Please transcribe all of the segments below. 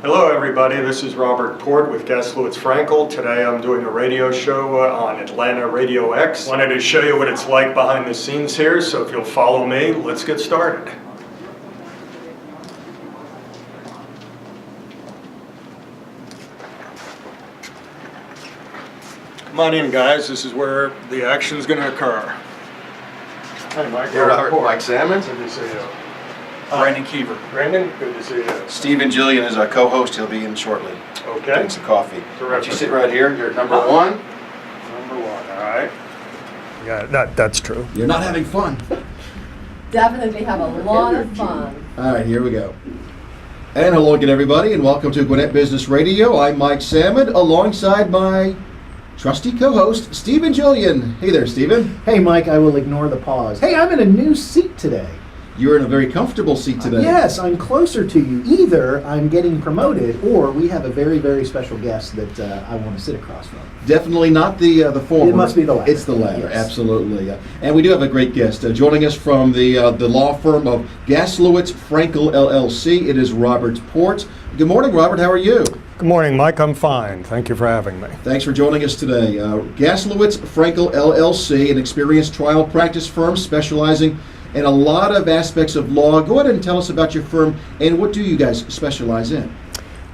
Hello everybody, this is Robert Port with Gaslowitz Frankel. Today I'm doing a radio show on Atlanta RadioX. Wanted to show you what it's like behind the scenes here, so if you'll follow me, let's get started. Come on in guys, this is where the action's going to occur. Hi Mike. Hey Robert, Mike Salmon. Good to see you. Brandon Kiever. Brandon, good to see you. Stephen Jillian is our co-host. He'll be in shortly. Okay. Getting some coffee. Terrific. Why don't you sit right here? You're number one. Number one, all right. Yeah, that's true. You're not having fun. Definitely have a lot of fun. All right, here we go. And hello again, everybody, and welcome to Gwinnett Business Radio. I'm Mike Salmon, alongside my trusty co-host, Stephen Jillian. Hey there, Stephen. Hey, Mike, I will ignore the pause. Hey, I'm in a new seat today. You're in a very comfortable seat today. Yes, I'm closer to you. Either I'm getting promoted, or we have a very, very special guest that I want to sit across from. Definitely not the former. It must be the latter. It's the latter, yes. Absolutely. And we do have a great guest joining us from the law firm of Gaslowitz Frankel LLC. It is Robert Port. Good morning, Robert. How are you? Good morning, Mike. I'm fine. Thank you for having me. Thanks for joining us today. Gaslowitz Frankel LLC, an experienced trial practice firm specializing in a lot of aspects of law. Go ahead and tell us about your firm and what do you guys specialize in?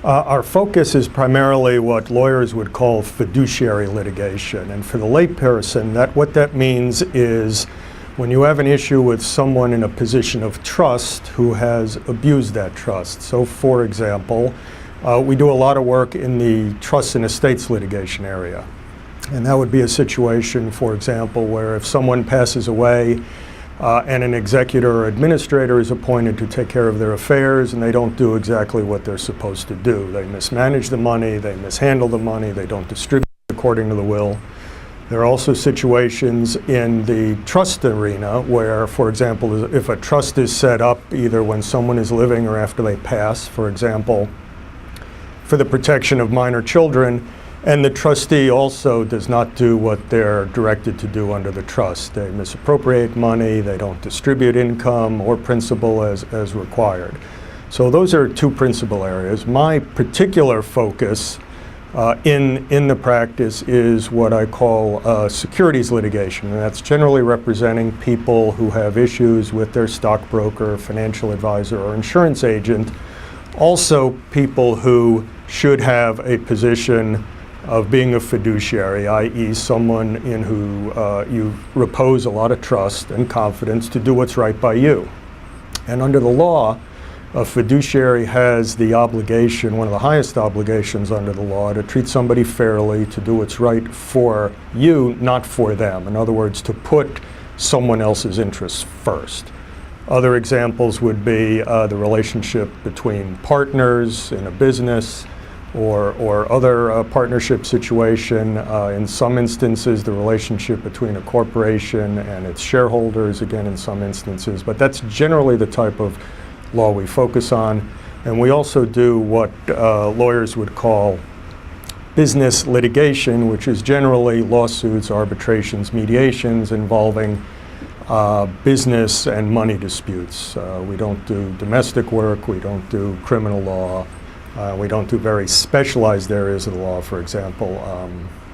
Our focus is primarily what lawyers would call fiduciary litigation. And for the layperson, what that means is when you have an issue with someone in a position of trust who has abused that trust. So for example, we do a lot of work in the trust and estates litigation area. And that would be a situation, for example, where if someone passes away and an executor or administrator is appointed to take care of their affairs and they don't do exactly what they're supposed to do. They mismanage the money, they mishandle the money, they don't distribute according to the will. There are also situations in the trust arena where, for example, if a trust is set up either when someone is living or after they pass, for example, for the protection of minor children, and the trustee also does not do what they're directed to do under the trust. They misappropriate money, they don't distribute income or principal as required. So those are two principal areas. My particular focus in the practice is what I call securities litigation, and that's generally representing people who have issues with their stockbroker, financial advisor, or insurance agent. Also people who should have a position of being a fiduciary, i.e. someone in who you repose a lot of trust and confidence to do what's right by you. And under the law, a fiduciary has the obligation, one of the highest obligations under the law, to treat somebody fairly, to do what's right for you, not for them. In other words, to put someone else's interests first. Other examples would be the relationship between partners in a business, or other partnership situation. In some instances, the relationship between a corporation and its shareholders, again in some instances, but that's generally the type of law we focus on. And we also do what lawyers would call business litigation, which is generally lawsuits, arbitrations, mediations involving business and money disputes. We don't do domestic work, we don't do criminal law. We don't do very specialized areas of the law, for example,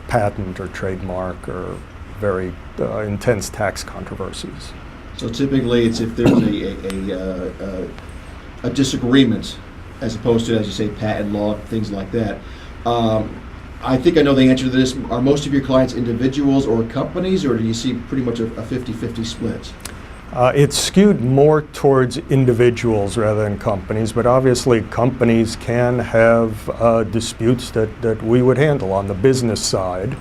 patent or trademark or very intense tax controversies. So typically it's if there's a disagreement as opposed to, as you say, patent law, things like that. I think I know the answer to this. Are most of your clients individuals or companies, or do you see pretty much a 50-50 split? It's skewed more towards individuals rather than companies, but obviously companies can have disputes that we would handle on the business side.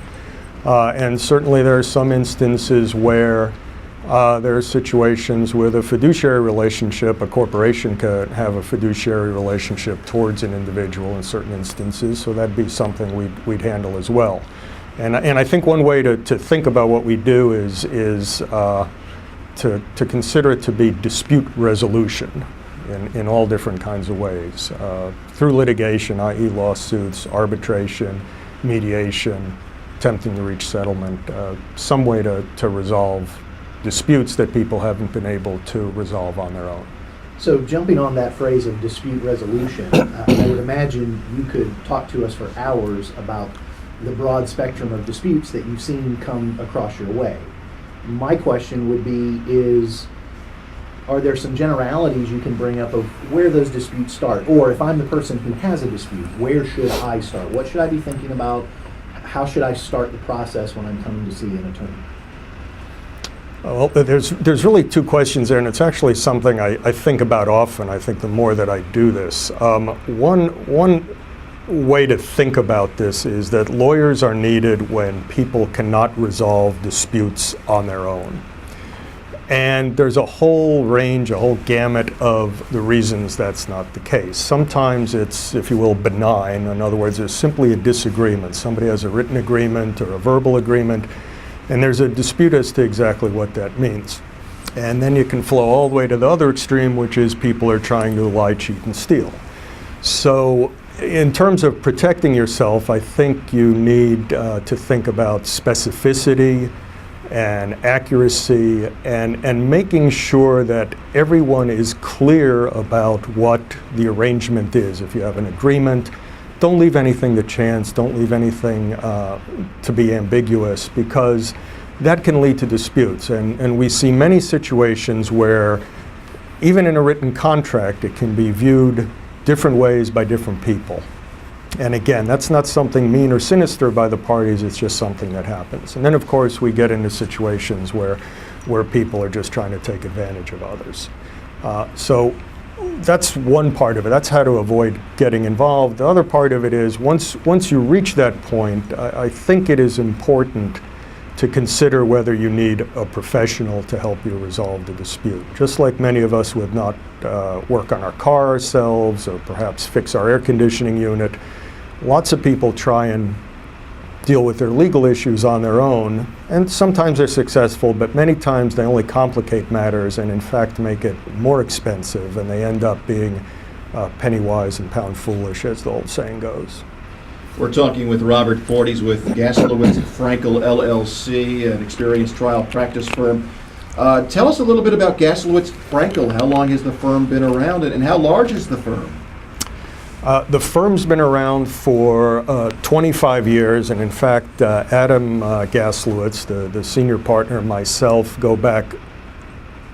And certainly there are some instances where there are situations with a fiduciary relationship. A corporation could have a fiduciary relationship towards an individual in certain instances, so that'd be something we'd handle as well. And I think one way to think about what we do is to consider it to be dispute resolution in all different kinds of ways. Through litigation, i.e. lawsuits, arbitration, mediation, attempting to reach settlement, some way to resolve disputes that people haven't been able to resolve on their own. So jumping on that phrase of dispute resolution, I would imagine you could talk to us for hours about the broad spectrum of disputes that you've seen come across your way. My question would be are there some generalities you can bring up of where those disputes start? Or if I'm the person who has a dispute, where should I start? What should I be thinking about? How should I start the process when I'm coming to see an attorney? Well, there's really two questions there, and it's actually something I think about often. I think the more that I do this. One way to think about this is that lawyers are needed when people cannot resolve disputes on their own. And there's a whole range, a whole gamut of the reasons that's not the case. Sometimes it's, if you will, benign. In other words, there's simply a disagreement. Somebody has a written agreement or a verbal agreement, and there's a dispute as to exactly what that means. And then you can flow all the way to the other extreme, which is people are trying to lie, cheat, and steal. So in terms of protecting yourself, I think you need to think about specificity and accuracy and making sure that everyone is clear about what the arrangement is. If you have an agreement, don't leave anything to chance, don't leave anything to be ambiguous, because that can lead to disputes. And we see many situations where even in a written contract, it can be viewed different ways by different people. And again, that's not something mean or sinister by the parties, it's just something that happens. And then of course we get into situations where people are just trying to take advantage of others. So that's one part of it. That's how to avoid getting involved. The other part of it is once you reach that point, I think it is important to consider whether you need a professional to help you resolve the dispute. Just like many of us would not work on our car ourselves or perhaps fix our air conditioning unit, lots of people try and deal with their legal issues on their own, and sometimes they're successful, but many times they only complicate matters and in fact make it more expensive, and they end up being penny wise and pound foolish, as the old saying goes. We're talking with Robert Fortes with Gaslowitz Frankel LLC, an experienced trial practice firm. Tell us a little bit about Gaslowitz Frankel. How long has the firm been around, and how large is the firm? The firm's been around for 25 years, and in fact, Adam Gaslowitz, the senior partner, and myself go back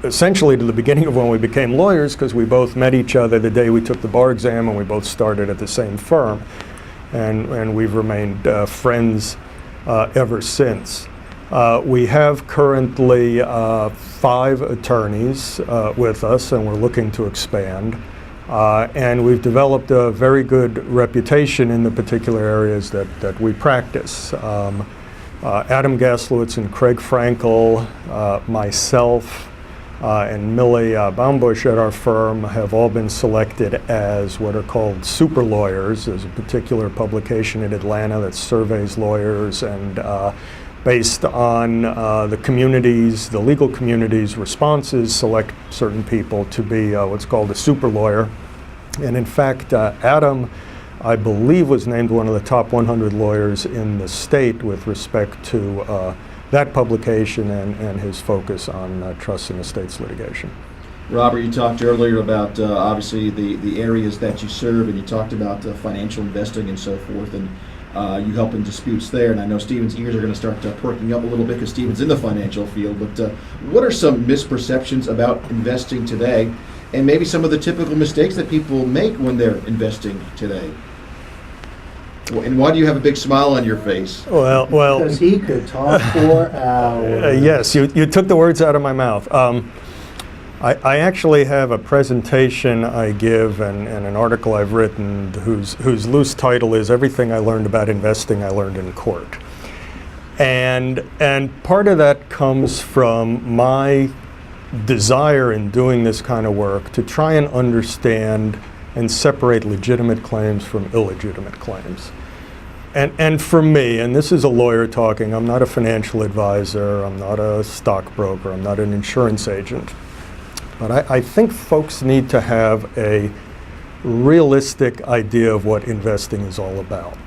essentially to the beginning of when we became lawyers, because we both met each other the day we took the bar exam, and we both started at the same firm. And we've remained friends ever since. We have currently 5 attorneys with us, and we're looking to expand. And we've developed a very good reputation in the particular areas that we practice. Adam Gaslowitz and Craig Frankel, myself, and Millie Baumbush at our firm have all been selected as what are called super lawyers. There's a particular publication in Atlanta that surveys lawyers, and based on the community's, the legal community's responses, select certain people to be what's called a super lawyer. And in fact, Adam, I believe, was named one of the top 100 lawyers in the state with respect to that publication and his focus on trust and estates litigation. Robert, you talked earlier about obviously the areas that you serve, and you talked about financial investing and so forth, and you help in disputes there. And I know Stephen's ears are going to start perking up a little bit because Stephen's in the financial field. But what are some misperceptions about investing today, and maybe some of the typical mistakes that people make when they're investing today? And why do you have a big smile on your face? Well, Because he could talk for hours. yes, you took the words out of my mouth. I actually have a presentation I give and an article I've written whose loose title is "Everything I Learned About Investing I Learned in Court." And part of that comes from my desire in doing this kind of work to try and understand and separate legitimate claims from illegitimate claims. And for me, and this is a lawyer talking, I'm not a financial advisor, I'm not a stockbroker, I'm not an insurance agent, but I think folks need to have a realistic idea of what investing is all about.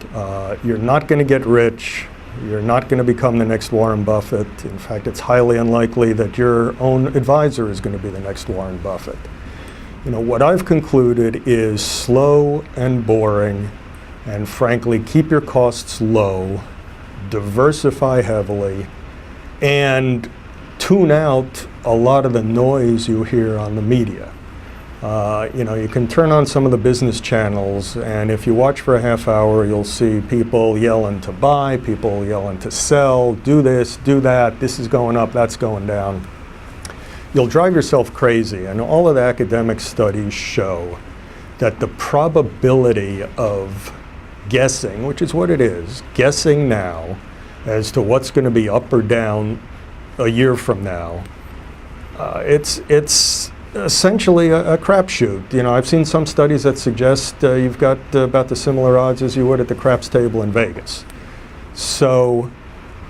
You're not going to get rich, you're not going to become the next Warren Buffett. In fact, it's highly unlikely that your own advisor is going to be the next Warren Buffett. What I've concluded is slow and boring, and frankly, keep your costs low, diversify heavily, and tune out a lot of the noise you hear on the media. You can turn on some of the business channels, and if you watch for a half hour, you'll see people yelling to buy, people yelling to sell, do this, do that, this is going up, that's going down. You'll drive yourself crazy, and all of the academic studies show that the probability of guessing, which is what it is, guessing now as to what's going to be up or down a year from now, it's essentially a crapshoot. I've seen some studies that suggest you've got about the similar odds as you would at the craps table in Vegas. So,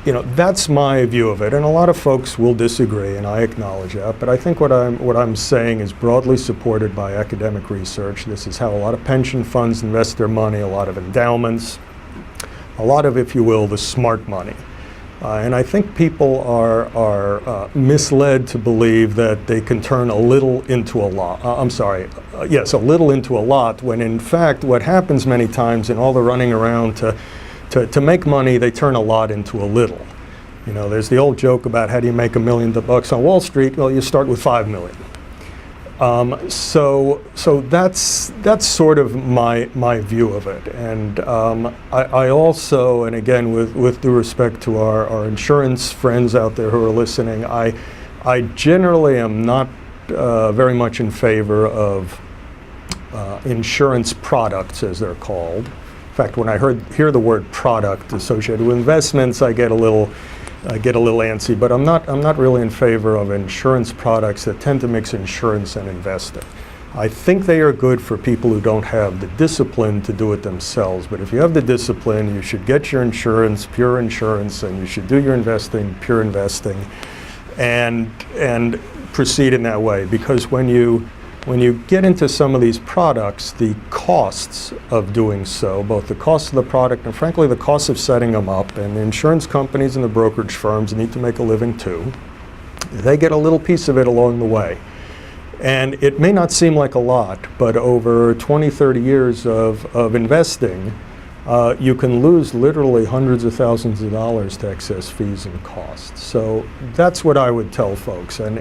that's my view of it, and a lot of folks will disagree, and I acknowledge that. But I think what I'm saying is broadly supported by academic research. This is how a lot of pension funds invest their money, a lot of endowments, a lot of, if you will, the smart money. And I think people are misled to believe that they can turn a little into a lot. A little into a lot, when in fact what happens many times in all the running around to make money, they turn a lot into a little. There's the old joke about how do you make $1 million on Wall Street? Well, you start with 5 million. So that's sort of my view of it. And I also, and again with due respect to our insurance friends out there who are listening, I generally am not very much in favor of insurance products, as they're called. In fact, when I hear the word product associated with investments, I get a little antsy, but I'm not really in favor of insurance products that tend to mix insurance and investing. I think they are good for people who don't have the discipline to do it themselves, but if you have the discipline, you should get your insurance, pure insurance, and you should do your investing, pure investing, and proceed in that way. Because when you get into some of these products, the costs of doing so, both the cost of the product and frankly the cost of setting them up, and the insurance companies and the brokerage firms need to make a living too, they get a little piece of it along the way. And it may not seem like a lot, but over 20, 30 years of investing, you can lose literally hundreds of thousands of dollars to excess fees and costs. So that's what I would tell folks. And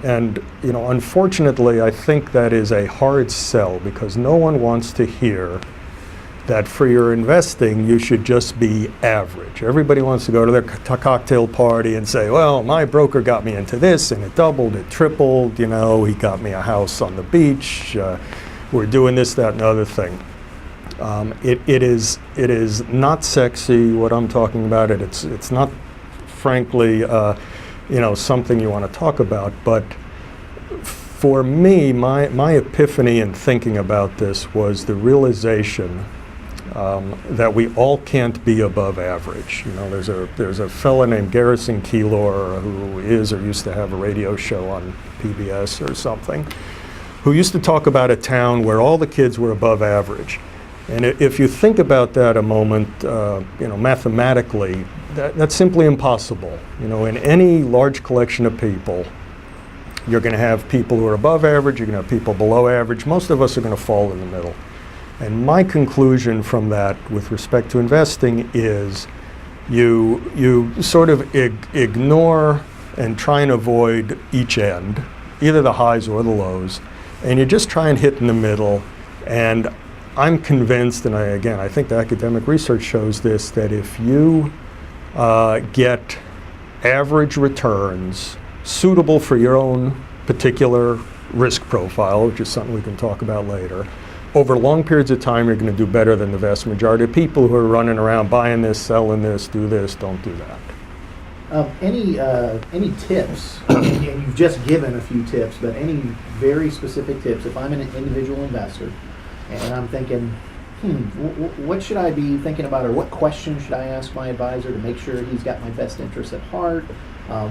unfortunately, I think that is a hard sell, because no one wants to hear that for your investing, you should just be average. Everybody wants to go to their cocktail party and say, well, my broker got me into this, and it doubled, it tripled, he got me a house on the beach, we're doing this, that, and the other thing. It is not sexy what I'm talking about. It's not, frankly, something you want to talk about. But for me, my epiphany in thinking about this was the realization that we all can't be above average. There's a fella named Garrison Keillor who is or used to have a radio show on PBS or something, who used to talk about a town where all the kids were above average. And if you think about that a moment, mathematically, that's simply impossible. In any large collection of people, you're going to have people who are above average, you're going to have people below average. Most of us are going to fall in the middle. And my conclusion from that with respect to investing is you sort of ignore and try and avoid each end, either the highs or the lows, and you just try and hit in the middle. And I'm convinced, and I think the academic research shows this, that if you get average returns suitable for your own particular risk profile, which is something we can talk about later, over long periods of time, you're going to do better than the vast majority of people who are running around buying this, selling this, do this, don't do that. Any tips, and you've just given a few tips, but any very specific tips, if I'm an individual investor, and I'm thinking, what should I be thinking about, or what question should I ask my advisor to make sure he's got my best interests at heart?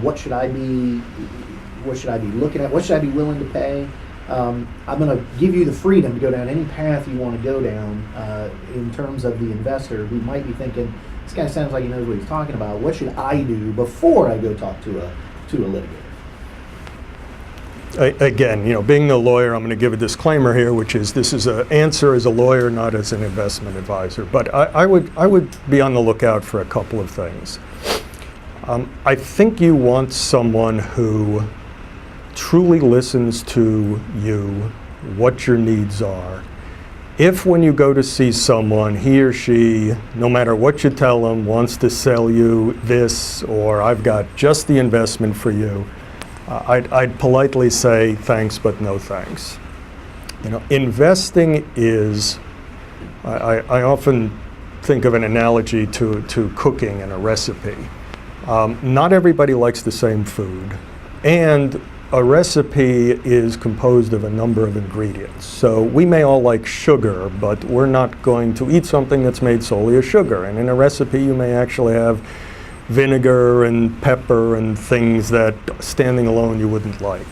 What should I be looking at? What should I be willing to pay? I'm going to give you the freedom to go down any path you want to go down in terms of the investor who might be thinking, this guy sounds like he knows what he's talking about. What should I do before I go talk to a litigator? again, being the lawyer, I'm going to give a disclaimer here, which is this is an answer as a lawyer, not as an investment advisor. But I would be on the lookout for a couple of things. I think you want someone who truly listens to you, what your needs are. If when you go to see someone, he or she, no matter what you tell them, wants to sell you this, or I've got just the investment for you, I'd politely say thanks, but no thanks. Investing is, I often think of an analogy to cooking and a recipe. Not everybody likes the same food, and a recipe is composed of a number of ingredients. So we may all like sugar, but we're not going to eat something that's made solely of sugar. And in a recipe, you may actually have vinegar and pepper and things that standing alone you wouldn't like.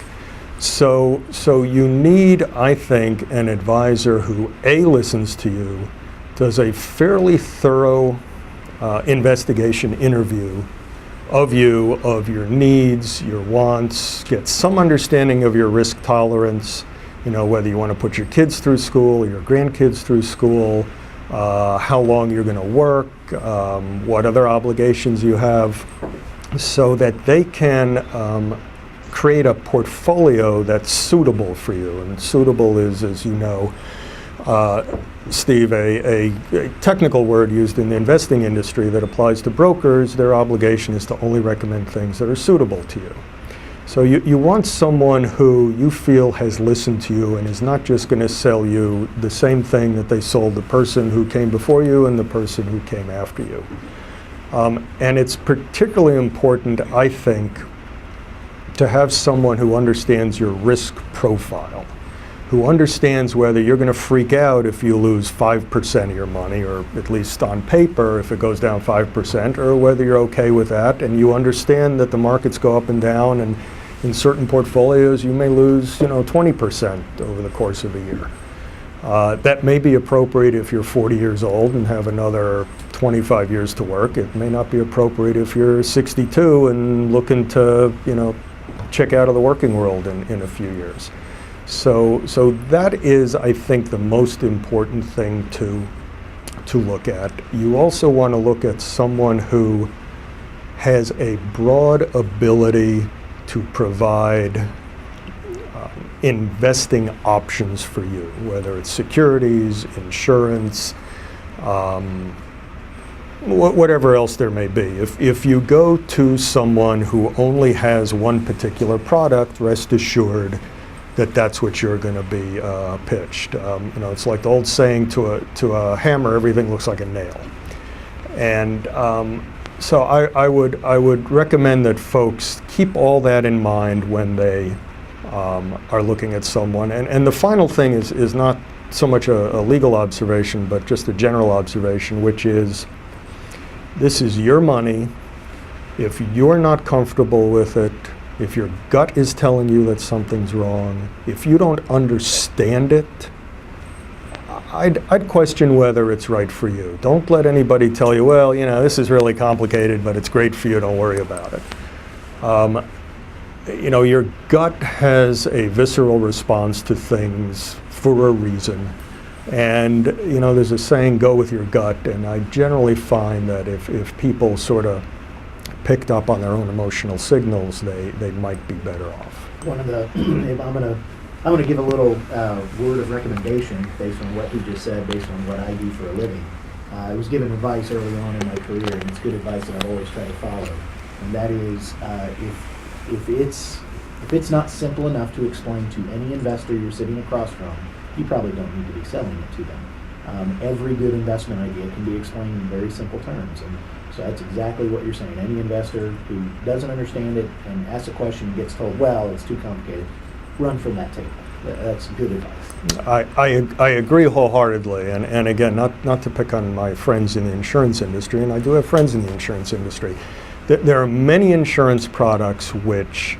So you need, I think, an advisor who A, listens to you, does a fairly thorough investigation interview of you, of your needs, your wants, get some understanding of your risk tolerance, whether you want to put your kids through school, your grandkids through school, how long you're going to work, what other obligations you have, so that they can create a portfolio that's suitable for you. And suitable is, as you know, Steve, a technical word used in the investing industry that applies to brokers. Their obligation is to only recommend things that are suitable to you. So you want someone who you feel has listened to you and is not just going to sell you the same thing that they sold the person who came before you and the person who came after you. And it's particularly important, I think, to have someone who understands your risk profile, who understands whether you're going to freak out if you lose 5% of your money, or at least on paper if it goes down 5%, or whether you're okay with that, and you understand that the markets go up and down, and in certain portfolios you may lose 20% over the course of a year. That may be appropriate if you're 40 years old and have another 25 years to work. It may not be appropriate if you're 62 and looking to check out of the working world in a few years. So that is, I think, the most important thing to look at. You also want to look at someone who has a broad ability to provide investing options for you, whether it's securities, insurance, whatever else there may be. If you go to someone who only has one particular product, rest assured that that's what you're going to be pitched. It's like the old saying, to a hammer, everything looks like a nail. And so I would recommend that folks keep all that in mind when they are looking at someone. And the final thing is not so much a legal observation, but just a general observation, which is, this is your money. If you're not comfortable with it, if your gut is telling you that something's wrong, if you don't understand it, I'd question whether it's right for you. Don't let anybody tell you, well, this is really complicated, but it's great for you, don't worry about it. Your gut has a visceral response to things for a reason. And, there's a saying, go with your gut, and I generally find that if people sort of picked up on their own emotional signals, they might be better off. One of the, I'm gonna give a little word of recommendation based on what he just said, based on what I do for a living. I was given advice early on in my career, and it's good advice that I've always tried to follow. And that is, if it's not simple enough to explain to any investor you're sitting across from, you probably don't need to be selling it to them. Every good investment idea can be explained in very simple terms. And so that's exactly what you're saying. Any investor who doesn't understand it and asks a question and gets told, well, it's too complicated, run from that table. That's good advice. I agree wholeheartedly. And again, not to pick on my friends in the insurance industry, and I do have friends in the insurance industry. There are many insurance products which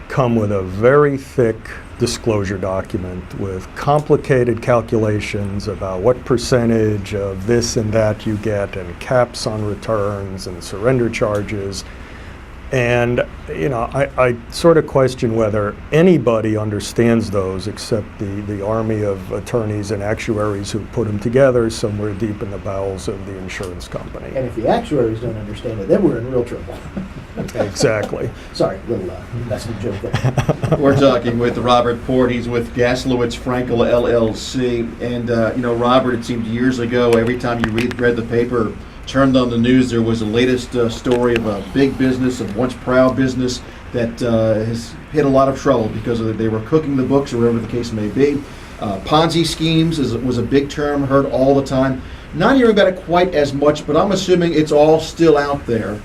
come with a very thick disclosure document with complicated calculations about what percentage of this and that you get, and caps on returns and surrender charges. And I sort of question whether anybody understands those except the army of attorneys and actuaries who put them together somewhere deep in the bowels of the insurance company. And if the actuaries don't understand it, then we're in real trouble. Exactly. Sorry, little investment joke there. We're talking with Robert Port. He's with Gaslowitz Frankel LLC. And, Robert, it seemed years ago, every time you read the paper, turned on the news, there was the latest story of a big business, a once proud business that has hit a lot of trouble because they were cooking the books or whatever the case may be. Ponzi schemes was a big term, heard all the time. Not hearing about it quite as much, but I'm assuming it's all still out there.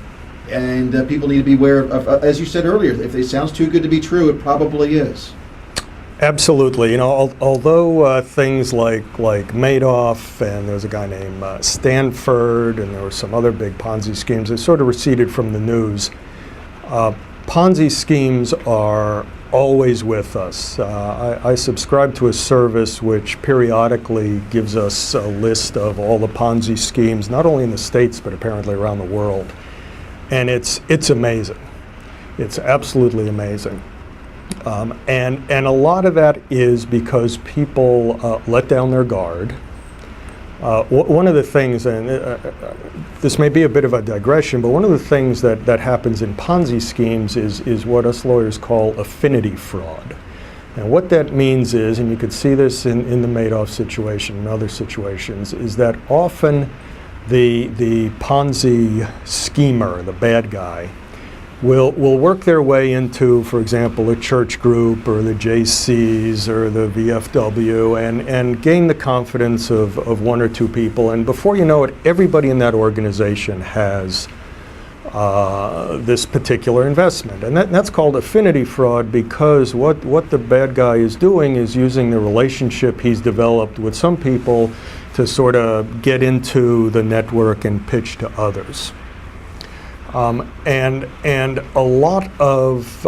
And people need to be aware of, as you said earlier, if it sounds too good to be true, it probably is. Absolutely. Although things like Madoff, and there was a guy named Stanford, and there were some other big Ponzi schemes, they sort of receded from the news. Ponzi schemes are always with us. I subscribe to a service which periodically gives us a list of all the Ponzi schemes, not only in the States, but apparently around the world. And it's amazing. It's absolutely amazing. And a lot of that is because people let down their guard. One of the things, and this may be a bit of a digression, but one of the things that happens in Ponzi schemes is what us lawyers call affinity fraud. And what that means is, and you could see this in the Madoff situation and other situations, is that often the Ponzi schemer, the bad guy, will work their way into, for example, a church group or the JCs or the VFW and gain the confidence of one or two people. And before you know it, everybody in that organization has this particular investment. And that's called affinity fraud because what the bad guy is doing is using the relationship he's developed with some people to sort of get into the network and pitch to others. And a lot of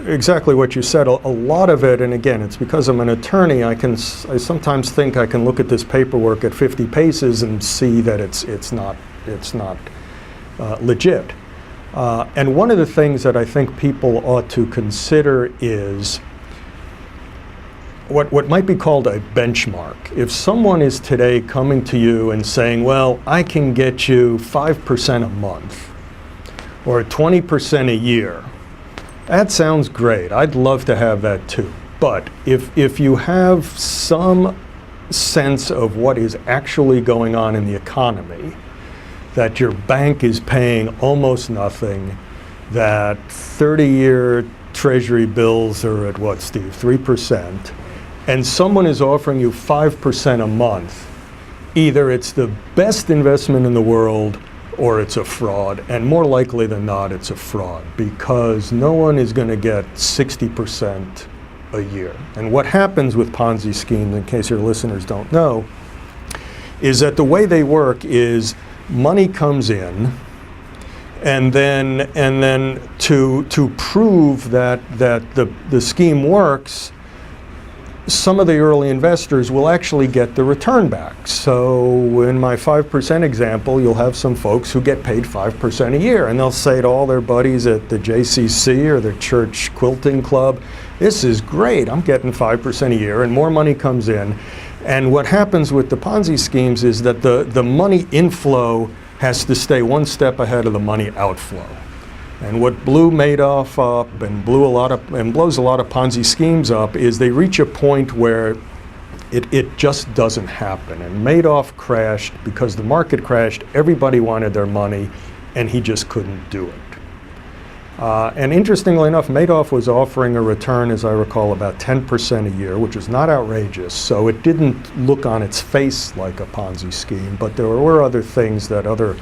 exactly what you said, a lot of it, and again, it's because I'm an attorney, I sometimes think I can look at this paperwork at 50 paces and see that it's not legit. And one of the things that I think people ought to consider is what might be called a benchmark. If someone is today coming to you and saying, well, I can get you 5% a month, or 20% a year. That sounds great. I'd love to have that too. But if you have some sense of what is actually going on in the economy, that your bank is paying almost nothing, that 30-year treasury bills are at what, Steve, 3%, and someone is offering you 5% a month, either it's the best investment in the world or it's a fraud, and more likely than not, it's a fraud because no one is going to get 60% a year. And what happens with Ponzi schemes, in case your listeners don't know, is that the way they work is money comes in, and then to prove that the scheme works, some of the early investors will actually get the return back. So in my 5% example, you'll have some folks who get paid 5% a year, and they'll say to all their buddies at the JCC or their church quilting club, this is great, I'm getting 5% a year, and more money comes in. And what happens with the Ponzi schemes is that the money inflow has to stay one step ahead of the money outflow. And what blew Madoff up and blows a lot of Ponzi schemes up is they reach a point where it just doesn't happen. And Madoff crashed because the market crashed, everybody wanted their money, and he just couldn't do it. And interestingly enough, Madoff was offering a return, as I recall, about 10% a year, which was not outrageous. So it didn't look on its face like a Ponzi scheme, but there were other things that other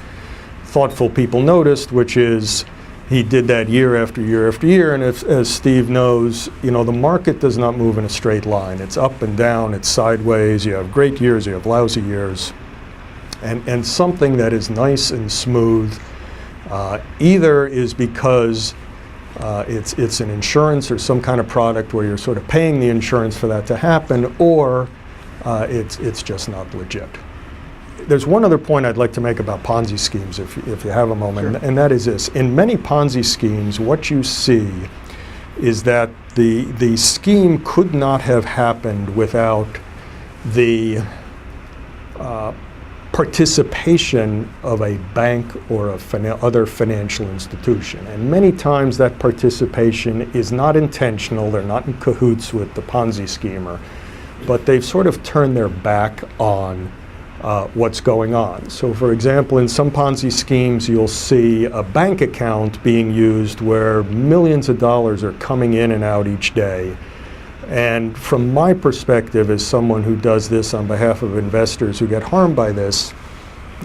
thoughtful people noticed, which is he did that year after year after year, and as Steve knows, the market does not move in a straight line. It's up and down, it's sideways, you have great years, you have lousy years. And something that is nice and smooth either is because it's an insurance or some kind of product where you're sort of paying the insurance for that to happen, or it's just not legit. there's one other point I'd like to make about Ponzi schemes, if you have a moment, Sure. and that is this. In many Ponzi schemes, what you see is that the scheme could not have happened without the participation of a bank or other financial institution. And many times that participation is not intentional, they're not in cahoots with the Ponzi schemer, but they've sort of turned their back on what's going on. So for example, in some Ponzi schemes, you'll see a bank account being used where millions of dollars are coming in and out each day. And from my perspective, as someone who does this on behalf of investors who get harmed by this,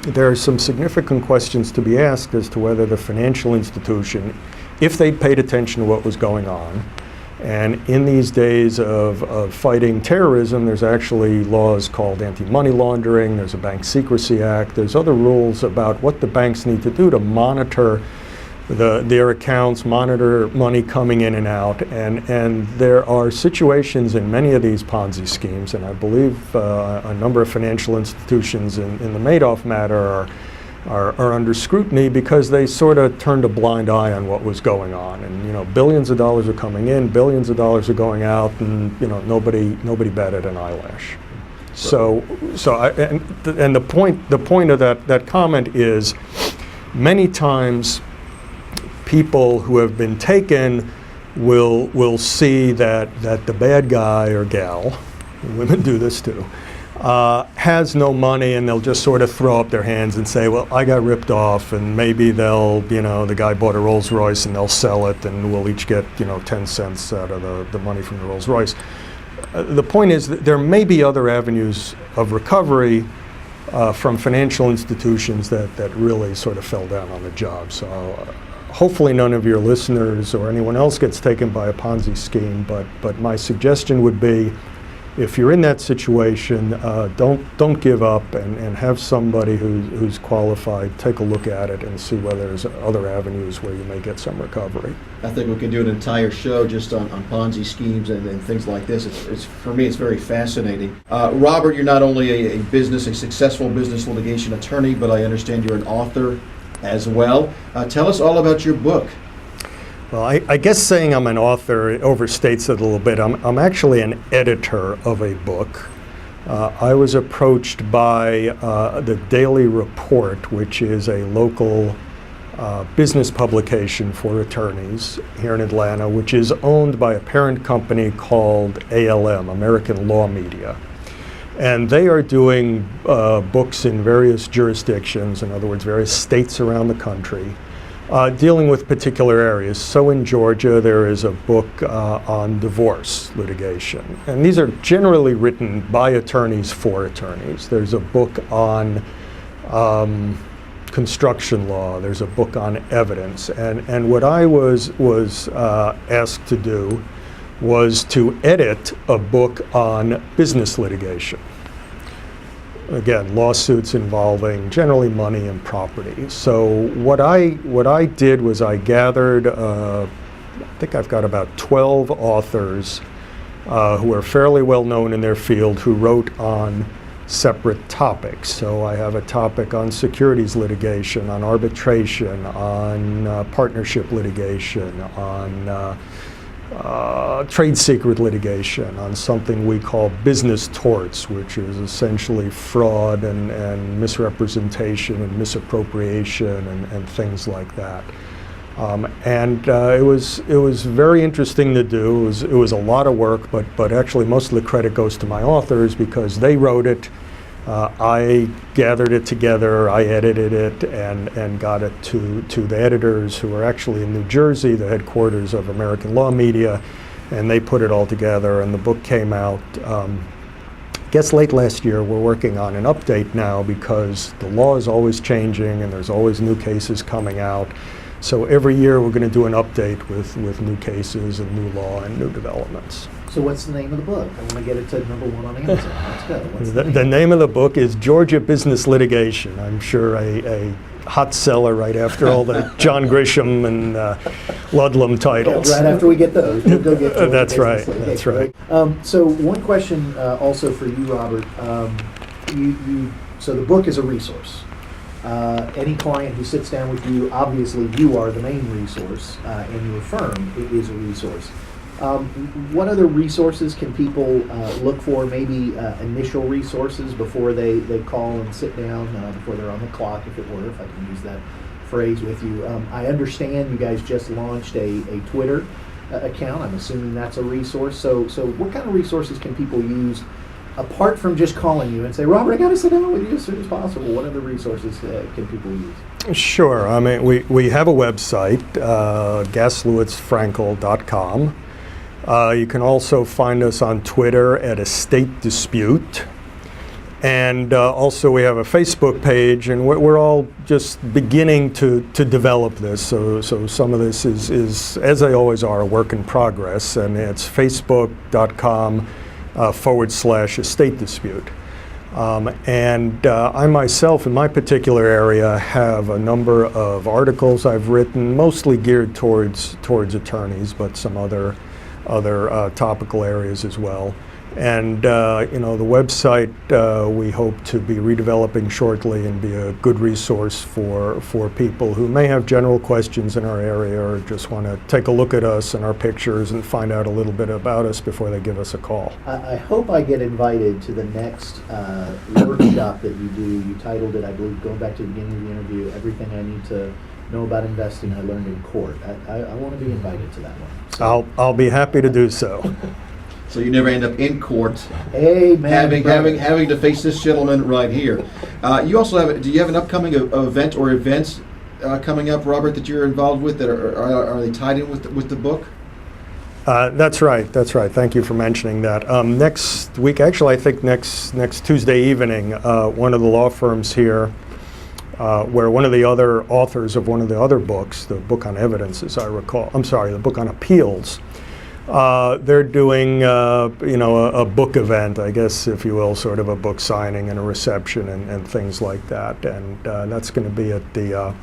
there are some significant questions to be asked as to whether the financial institution, if they'd paid attention to what was going on, and in these days of fighting terrorism, there's actually laws called anti-money laundering, there's a Bank Secrecy Act, there's other rules about what the banks need to do to monitor their accounts, monitor money coming in and out, and there are situations in many of these Ponzi schemes, and I believe a number of financial institutions in the Madoff matter are under scrutiny because they sort of turned a blind eye on what was going on, and billions of dollars are coming in, billions of dollars are going out, and nobody batted an eyelash. So the point of that comment is many times people who have been taken will see that the bad guy or gal, women do this too, has no money, and they'll just sort of throw up their hands and say, well, I got ripped off, and maybe the guy bought a Rolls Royce and they'll sell it and we'll each get 10 cents out of the money from the Rolls Royce. The point is that there may be other avenues of recovery from financial institutions that really sort of fell down on the job. So hopefully none of your listeners or anyone else gets taken by a Ponzi scheme, but my suggestion would be, if you're in that situation, don't give up, and have somebody who's qualified take a look at it and see whether there's other avenues where you may get some recovery. I think we can do an entire show just on Ponzi schemes and things like this. It's for me, it's very fascinating. Robert, you're not only a successful business litigation attorney, but I understand you're an author as well. Tell us all about your book. Well, I guess saying I'm an author overstates it a little bit. I'm actually an editor of a book. I was approached by the Daily Report, which is a local business publication for attorneys here in Atlanta, which is owned by a parent company called ALM, American Law Media. And they are doing books in various jurisdictions, in other words, various states around the country, dealing with particular areas. So in Georgia, there is a book on divorce litigation. And these are generally written by attorneys for attorneys. There's a book on construction law. There's a book on evidence. And what I was asked to do was to edit a book on business litigation. Again, lawsuits involving generally money and property. So what I did was I gathered, I think I've got about 12 authors who are fairly well known in their field who wrote on separate topics. So I have a topic on securities litigation, on arbitration, on partnership litigation, on trade secret litigation, on something we call business torts, which is essentially fraud and misrepresentation and misappropriation and things like that. It was very interesting to do. It was a lot of work, but actually most of the credit goes to my authors because they wrote it. I gathered it together, I edited it, and got it to the editors who are actually in New Jersey, the headquarters of American Law Media, and they put it all together, and the book came out, I guess late last year. We're working on an update now because the law is always changing and there's always new cases coming out. So every year we're going to do an update with new cases and new law and new developments. So what's the name of the book? I want to get it to #1 on Amazon. Let's go. What's The name of the book is Georgia Business Litigation. I'm sure a hot seller right after all the John Grisham and Ludlum titles. Right after we get those, we'll go get Georgia That's Business right. Litigation. That's right. So one question also for you, Robert. You So the book is a resource. Any client who sits down with you, obviously you are the main resource, and your firm is a resource. What other resources can people look for, maybe initial resources before they call and sit down, before they're on the clock, if it were, if I can use that phrase with you. I understand you guys just launched a Twitter account. I'm assuming that's a resource. So what kind of resources can people use apart from just calling you and say, Robert, I got to sit down with you as soon as possible? What other resources can people use? Sure. I mean, we have a website, gaslowitzfrankel.com. You can also find us on Twitter at Estate Dispute. And also we have a Facebook page, and we're all just beginning to develop this. So some of this is, as they always are, a work in progress, and it's facebook.com/estate dispute. And I myself, in my particular area, have a number of articles I've written, mostly geared towards attorneys, but some other topical areas as well. And the website we hope to be redeveloping shortly and be a good resource for people who may have general questions in our area or just want to take a look at us and our pictures and find out a little bit about us before they give us a call. I hope I get invited to the next workshop that you do. You titled it, I believe, going back to the beginning of the interview, Everything I Need to Know About Investing I Learned in Court. I want to be invited to that one. So. I'll be happy to do so. So you never end up in court, Amen, having to face this gentleman right here. You also have. Do you have an upcoming event or events coming up, Robert, that you're involved with? That are they tied in with the book? That's right. Thank you for mentioning that. Next week, actually, I think next Tuesday evening, one of the law firms here, where one of the other authors of one of the other books, the book on evidence, as I recall, the book on appeals, they're doing, a book event, I guess, if you will, sort of a book signing and a reception and things like that. And that's going to be at the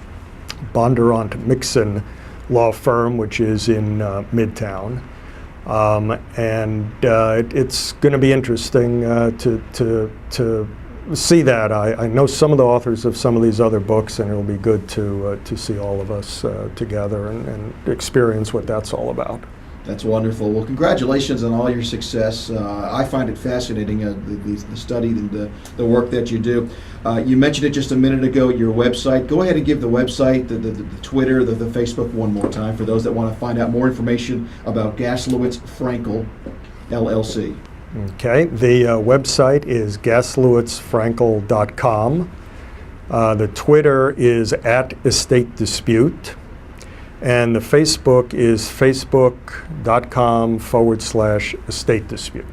Bondurant Mixon law firm, which is in Midtown. It's going to be interesting to see that. I know some of the authors of some of these other books, and it will be good to see all of us together and experience what that's all about. That's wonderful. Well, congratulations on all your success. I find it fascinating, the study and the work that you do. You mentioned it just a minute ago, your website. Go ahead and give the website, the Twitter, the Facebook one more time for those that want to find out more information about Gaslowitz Frankel LLC. Okay. The website is gaslowitzfrankel.com. The Twitter is @Estate Dispute. And the Facebook is facebook.com/estate dispute.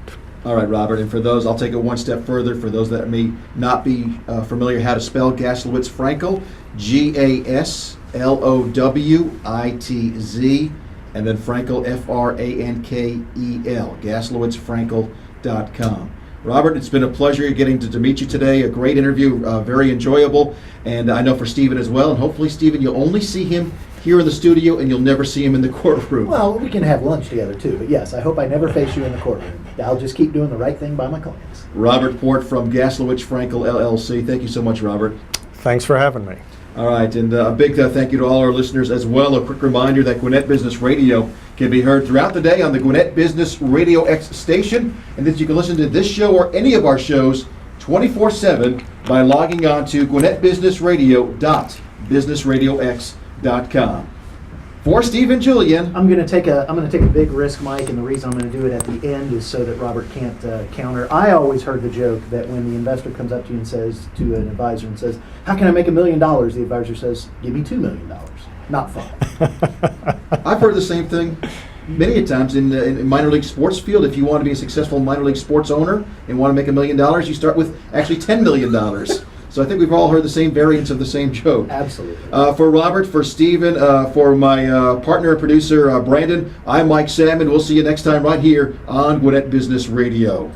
All right, Robert. And for those, I'll take it one step further. For those that may not be familiar how to spell Gaslowitz Frankel, GASLOWITZ, and then Frankel, FRANKEL, GaslowitzFrankel.com. Robert, it's been a pleasure getting to meet you today. A great interview, very enjoyable. And I know for Stephen as well. And hopefully, Stephen, you'll only see him here in the studio, and you'll never see him in the courtroom. Well, we can have lunch together too, but yes, I hope I never face you in the courtroom. I'll just keep doing the right thing by my clients. Robert Port from Gaslowitz Frankel LLC. Thank you so much, Robert. Thanks for having me. All right, and a big thank you to all our listeners as well. A quick reminder that Gwinnett Business Radio can be heard throughout the day on the Gwinnett Business RadioX station, and that you can listen to this show or any of our shows 24/7 by logging on to GwinnettBusinessRadio.businessradiox.com. For Stephen Julian, I'm going to take a big risk, Mike, and the reason I'm going to do it at the end is so that Robert can't counter. I always heard the joke that when the investor comes up to you and says to an advisor and says, "How can I make $1 million?" The advisor says, "Give me $2 million, not 5." I've heard the same thing many times in minor league sports field. If you want to be a successful minor league sports owner and want to make $1 million, you start with actually $10 million. So I think we've all heard the same variants of the same joke. Absolutely. For Robert, for Stephen, for my partner and producer, Brandon, I'm Mike Salmon. We'll see you next time right here on Gwinnett Business Radio.